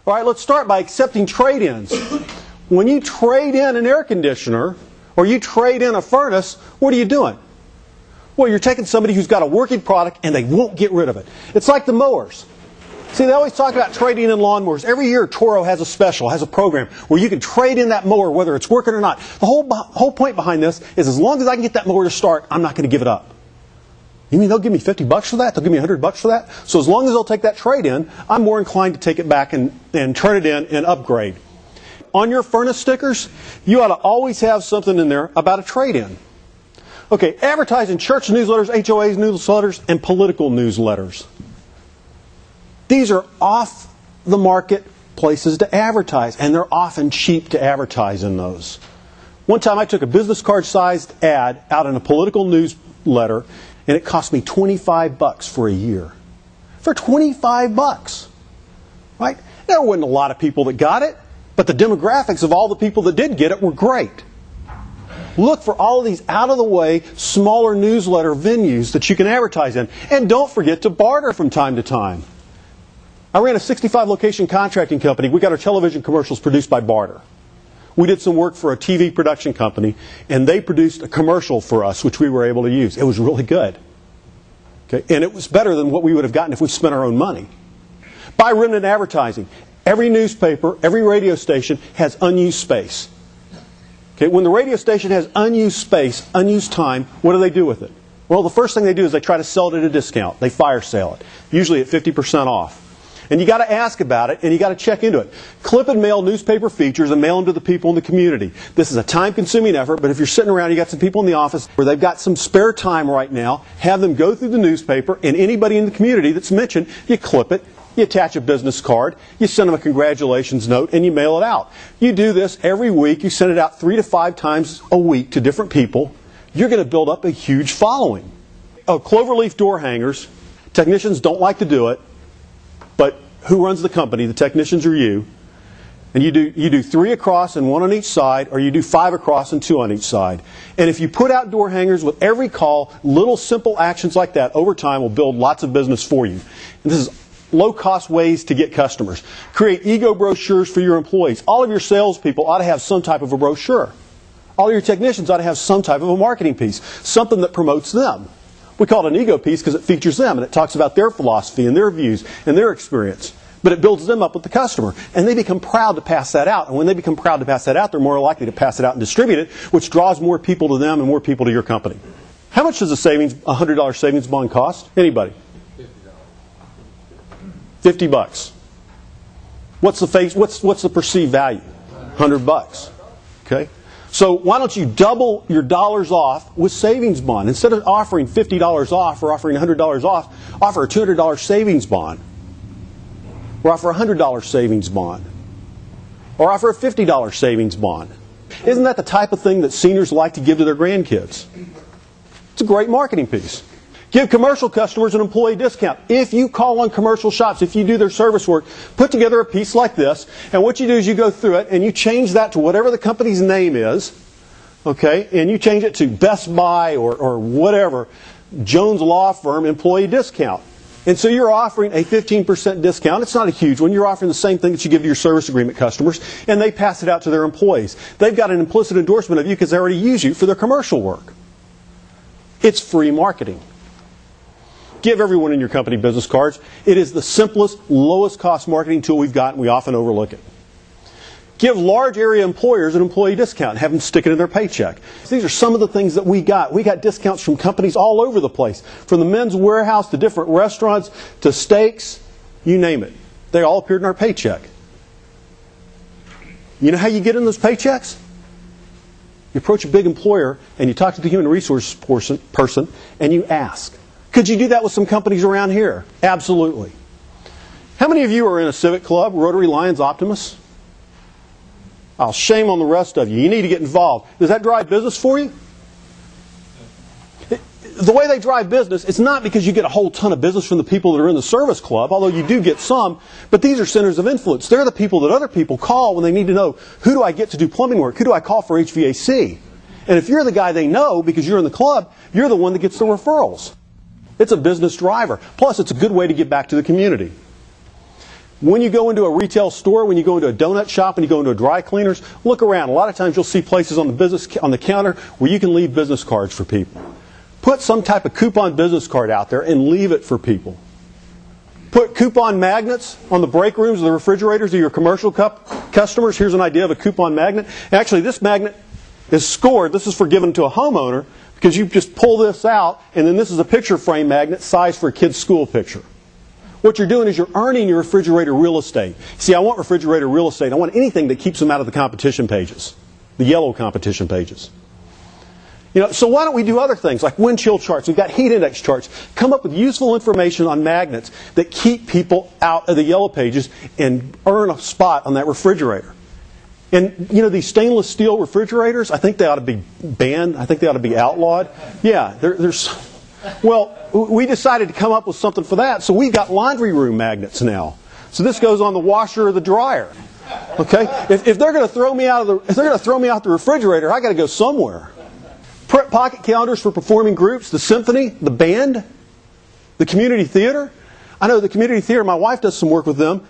All right, let's start by accepting trade-ins. When you trade in an air conditioner or you trade in a furnace, what are you doing? Well, you're taking somebody who's got a working product and they won't get rid of it. It's like the mowers. See, they always talk about trading in lawnmowers. Every year, Toro has a special, has a program where you can trade in that mower whether it's working or not. The whole point behind this is as long as I can get that mower to start, I'm not going to give it up. You mean they'll give me $50 for that? They'll give me $100 for that? So as long as they'll take that trade in, I'm more inclined to take it back and turn it in and upgrade. On your furnace stickers, you ought to always have something in there about a trade-in. Okay, advertise in church newsletters, HOAs newsletters, and political newsletters. These are off-the-market places to advertise, and they're often cheap to advertise in those. One time I took a business card-sized ad out in a political newsletter, and it cost me $25 for a year. For $25, right? There wasn't a lot of people that got it, but the demographics of all the people that did get it were great. Look for all of these out-of-the-way, smaller newsletter venues that you can advertise in. And don't forget to barter from time to time. I ran a 65-location contracting company. We got our television commercials produced by barter. We did some work for a TV production company, and they produced a commercial for us, which we were able to use. It was really good. Okay? And it was better than what we would have gotten if we spent our own money. Buy remnant advertising. Every newspaper, every radio station has unused space. Okay? When the radio station has unused space, unused time, what do they do with it? Well, the first thing they do is they try to sell it at a discount. They fire sale it, usually at 50% off. And you got to ask about it, and you got to check into it. Clip and mail newspaper features and mail them to the people in the community. This is a time-consuming effort, but if you're sitting around, you got some people in the office where they've got some spare time right now, have them go through the newspaper, and anybody in the community that's mentioned, you clip it, you attach a business card, you send them a congratulations note, and you mail it out. You do this every week. You send it out 3 to 5 times a week to different people. You're going to build up a huge following. Oh, cloverleaf door hangers. Technicians don't like to do it. But who runs the company? The technicians or you. And you do 3 across and 1 on each side, or you do 5 across and 2 on each side. And if you put out door hangers with every call, little simple actions like that over time will build lots of business for you. And this is low-cost ways to get customers. Create ego brochures for your employees. All of your salespeople ought to have some type of a brochure. All of your technicians ought to have some type of a marketing piece, something that promotes them. We call it an ego piece because it features them and it talks about their philosophy and their views and their experience. But it builds them up with the customer. And they become proud to pass that out. And when they become proud to pass that out, they're more likely to pass it out and distribute it, which draws more people to them and more people to your company. How much does a $100 savings bond cost? Anybody? $50. What's the perceived value? $100. Okay? So why don't you double your dollars off with savings bond? Instead of offering $50 off or offering $100 off, offer a $200 savings bond. Or offer a $100 savings bond. Or offer a $50 savings bond. Isn't that the type of thing that seniors like to give to their grandkids? It's a great marketing piece. Give commercial customers an employee discount. If you call on commercial shops, if you do their service work, put together a piece like this, and what you do is you go through it and you change that to whatever the company's name is, okay, and you change it to Best Buy or whatever, Jones Law Firm employee discount. And so you're offering a 15% discount. It's not a huge one. You're offering the same thing that you give to your service agreement customers, and they pass it out to their employees. They've got an implicit endorsement of you because they already use you for their commercial work. It's free marketing. Give everyone in your company business cards. It is the simplest, lowest cost marketing tool we've got, and we often overlook it. Give large area employers an employee discount. Have them stick it in their paycheck. These are some of the things that we got. We got discounts from companies all over the place. From the Men's Warehouse to different restaurants to steaks, you name it. They all appeared in our paycheck. You know how you get in those paychecks? You approach a big employer and you talk to the human resource person and you ask. Could you do that with some companies around here? Absolutely. How many of you are in a civic club, Rotary Lions Optimus? Oh, shame on the rest of you. You need to get involved. Does that drive business for you? The way they drive business, it's not because you get a whole ton of business from the people that are in the service club, although you do get some, but these are centers of influence. They're the people that other people call when they need to know, who do I get to do plumbing work? Who do I call for HVAC? And if you're the guy they know because you're in the club, you're the one that gets the referrals. It's a business driver. Plus, it's a good way to give back to the community. When you go into a retail store, when you go into a donut shop, when you go into a dry cleaners, look around. A lot of times you'll see places on the counter where you can leave business cards for people. Put some type of coupon business card out there and leave it for people. Put coupon magnets on the break rooms of the refrigerators of your commercial customers. Here's an idea of a coupon magnet. Actually, this magnet is scored. This is for given to a homeowner because you just pull this out, and then this is a picture frame magnet sized for a kid's school picture. What you're doing is you're earning your refrigerator real estate. See, I want refrigerator real estate. I want anything that keeps them out of the competition pages, the yellow competition pages. So why don't we do other things like wind chill charts? We've got heat index charts. Come up with useful information on magnets that keep people out of the yellow pages and earn a spot on that refrigerator. And these stainless steel refrigerators, I think they ought to be banned. I think they ought to be outlawed. Yeah, well, we decided to come up with something for that, so we've got laundry room magnets now. So this goes on the washer or the dryer. Okay? If they're going to throw me out the refrigerator, I got to go somewhere. Pocket calendars for performing groups, the symphony, the band, the community theater. I know the community theater, my wife does some work with them.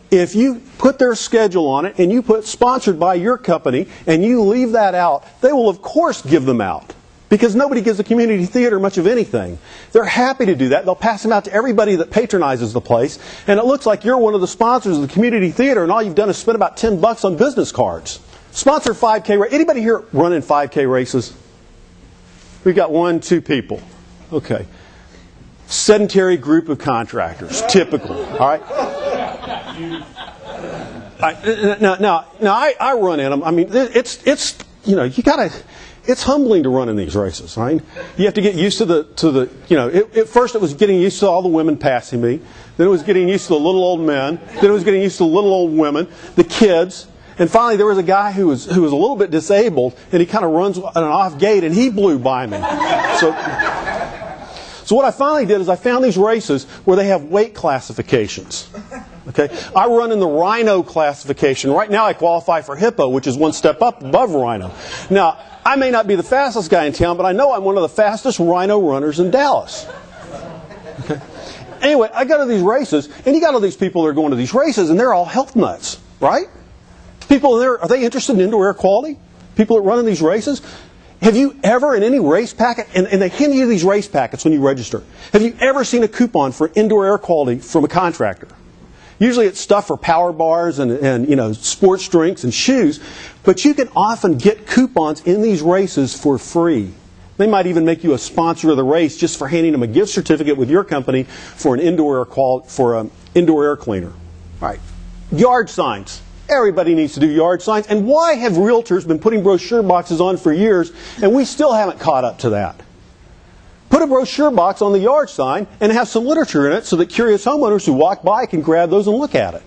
If you put their schedule on it and you put sponsored by your company and you leave that out, they will of course give them out. Because nobody gives the community theater much of anything. They're happy to do that. They'll pass them out to everybody that patronizes the place. And it looks like you're one of the sponsors of the community theater and all you've done is spend about $10 on business cards. Sponsor 5K race. Anybody here running 5K races? We've got 1, 2 people. Okay. Sedentary group of contractors. Typical. All right. Now I run in them. I mean, it's it's humbling to run in these races, right? You have to get used to at first it was getting used to all the women passing me. Then it was getting used to the little old men. Then it was getting used to the little old women, the kids. And finally there was a guy who was a little bit disabled, and he kind of runs at an off gate, and he blew by me. So what I finally did is I found these races where they have weight classifications. Okay, I run in the Rhino classification. Right now I qualify for Hippo, which is one step up above Rhino. Now, I may not be the fastest guy in town, but I know I'm one of the fastest Rhino runners in Dallas. Okay. Anyway, I go to these races, and you got all these people that are going to these races, and they're all health nuts, right? People there, are they interested in indoor air quality? People that run in these races? Have you ever in any race packet, and they hand you these race packets when you register, have you ever seen a coupon for indoor air quality from a contractor? Usually it's stuff for power bars and sports drinks and shoes, but you can often get coupons in these races for free. They might even make you a sponsor of the race just for handing them a gift certificate with your company for an indoor air cleaner. All right. Yard signs. Everybody needs to do yard signs. And why have realtors been putting brochure boxes on for years and we still haven't caught up to that? Put a brochure box on the yard sign and have some literature in it so that curious homeowners who walk by can grab those and look at it.